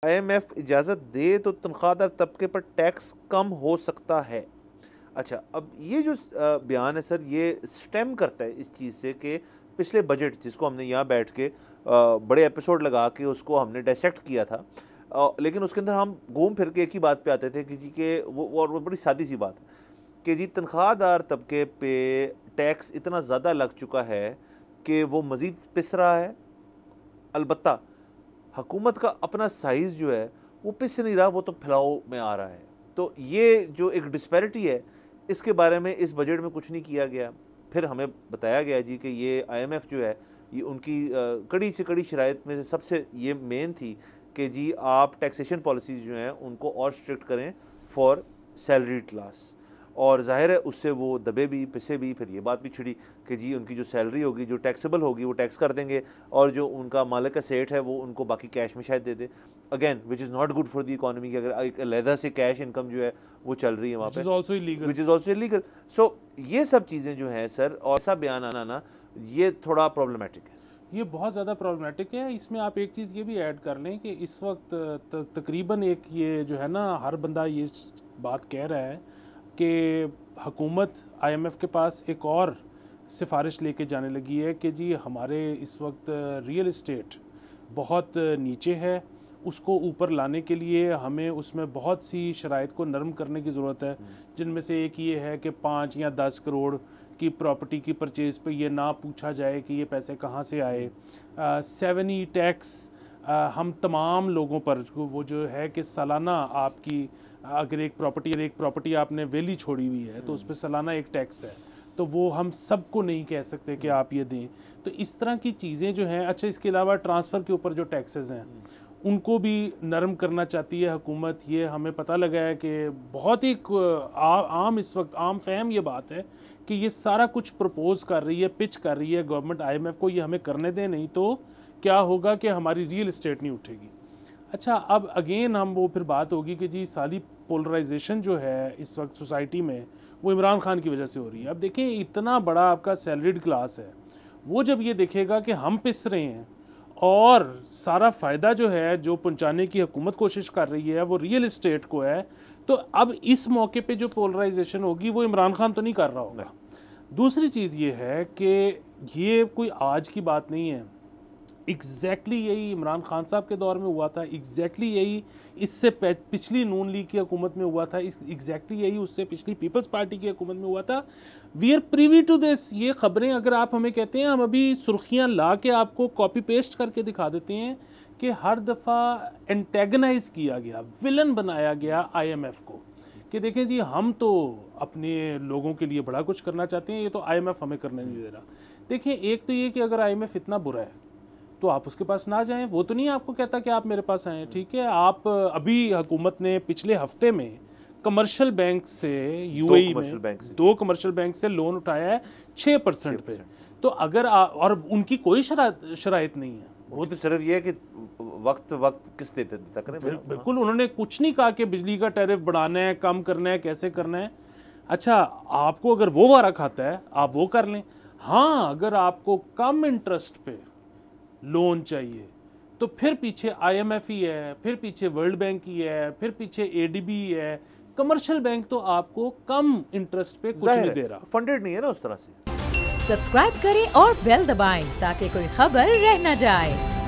IMF इजाज़त दे तो तनख्वाहदार तबके पर टैक्स कम हो सकता है। अच्छा, अब ये जो बयान है सर, ये स्टेम करता है इस चीज़ से कि पिछले बजट जिसको हमने यहाँ बैठ के बड़े एपिसोड लगा के उसको हमने डायसेक्ट किया था, लेकिन उसके अंदर हम घूम फिर के एक ही बात पे आते थे कि जी के वो बड़ी सादी सी बात कि जी तनख्वाहदार तबके पे टैक्स इतना ज़्यादा लग चुका है कि वो मज़ीद पिस रहा है। अलबत्ता हुकूमत का अपना साइज़ जो है वो पिस नहीं रहा, वो तो फैलाव में आ रहा है। तो ये जो एक डिस्पैरिटी है, इसके बारे में इस बजट में कुछ नहीं किया गया। फिर हमें बताया गया जी कि ये IMF जो है, ये उनकी कड़ी से कड़ी शराइत में से सबसे ये मेन थी कि जी आप टैक्सेशन पॉलिसीज़ जो हैं उनको और स्ट्रिक्ट करें फॉर सैलरीड क्लास, और ज़ाहिर है उससे वो दबे भी पिसे भी। फिर ये बात भी छिड़ी कि जी उनकी जो सैलरी होगी, जो टैक्सेबल होगी, वो टैक्स कर देंगे, और जो उनका मालिक का सेठ है वो उनको बाकी कैश में शायद दे दे। Again which is not good for the economy कि अगर एक अलहदा से कैश इनकम जो है वो चल रही है वहाँ पे, विच इज़ ऑल्सो इलीगल। सो ये सब चीज़ें जो हैं सर, और ऐसा बयान आना ये थोड़ा प्रॉब्लमेटिक है। ये बहुत ज़्यादा प्रॉब्लमेटिक है। इसमें आप एक चीज़ ये भी ऐड कर लें कि इस वक्त तकरीबन एक ये जो है ना, हर बंदा ये बात कह रहा है कि हुकूमत IMF के पास एक और सिफारिश लेके जाने लगी है कि जी हमारे इस वक्त रियल इस्टेट बहुत नीचे है, उसको ऊपर लाने के लिए हमें उसमें बहुत सी शराइत को नरम करने की ज़रूरत है, जिनमें से एक ये है कि 5 या 10 करोड़ की प्रॉपर्टी की परचेज़ पे ये ना पूछा जाए कि ये पैसे कहाँ से आए। 7E टैक्स हम तमाम लोगों पर वो जो है कि सालाना आपकी अगर एक प्रॉपर्टी आपने वेली छोड़ी हुई है तो उस पर सालाना एक टैक्स है, तो वो हम सबको नहीं कह सकते कि आप ये दें। तो इस तरह की चीज़ें जो हैं। अच्छा, इसके अलावा ट्रांसफ़र के ऊपर जो टैक्सेस हैं उनको भी नरम करना चाहती है हुकूमत। ये हमें पता लगा है कि बहुत ही आम इस वक्त आम फहम ये बात है कि ये सारा कुछ प्रपोज़ कर रही है, पिच कर रही है गवर्नमेंट IMF को, ये हमें करने दें, नहीं तो क्या होगा कि हमारी रियल इस्टेट नहीं उठेगी। अच्छा, अब अगेन हम वो फिर बात होगी कि जी सारी पोलराइजेशन जो है इस वक्त सोसाइटी में वो इमरान खान की वजह से हो रही है। अब देखें, इतना बड़ा आपका सैलरीड क्लास है, वो जब ये देखेगा कि हम पिस रहे हैं और सारा फ़ायदा जो है जो पहुंचाने की हुकूमत कोशिश कर रही है वो रियल इस्टेट को है, तो अब इस मौके पे जो पोलराइजेशन होगी वो इमरान खान तो नहीं कर रहा होगा। दूसरी चीज़ ये है कि ये कोई आज की बात नहीं है, एग्जैक्टली यही इमरान खान साहब के दौर में हुआ था, एग्जैक्टली यही इससे पिछली नून लीग की हुकूमत में हुआ था, एग्जैक्टली यही उससे पिछली पीपल्स पार्टी की हुकूमत में हुआ था। We are privy to this. ये खबरें अगर आप हमें कहते हैं, हम अभी सुर्खियां ला के आपको कॉपी पेस्ट करके दिखा देते हैं कि हर दफ़ा एंटेगनाइज किया गया, विलन बनाया गया IMF को कि देखें जी हम तो अपने लोगों के लिए बड़ा कुछ करना चाहते हैं, ये तो IMF हमें करने नहीं दे रहा। देखें, एक तो ये कि अगर IMF इतना बुरा है तो आप उसके पास ना जाएं, वो तो नहीं आपको कहता कि आप मेरे पास आएँ, ठीक है। आप अभी हुकूमत ने पिछले हफ्ते में कमर्शियल बैंक से UAE में 2 कमर्शियल बैंक से लोन उठाया है 6% पे। तो अगर और उनकी कोई शराइत नहीं है, वो तो सिर्फ ये है कि वक्त किस देते तक बिल्कुल उन्होंने कुछ नहीं कहा कि बिजली का टैरिफ बढ़ाना है, कम करना है, कैसे करना है। अच्छा, आपको अगर वो वारा खाता है आप वो कर लें। हाँ, अगर आपको कम इंटरेस्ट पे लोन चाहिए तो फिर पीछे IMF ही है, फिर पीछे वर्ल्ड बैंक ही है, फिर पीछे ADB ही है। कमर्शियल बैंक तो आपको कम इंटरेस्ट पे कुछ नहीं दे रहा, फंडेड नहीं है ना उस तरह से। सब्सक्राइब करें और बेल दबाएं ताकि कोई खबर रह न जाए।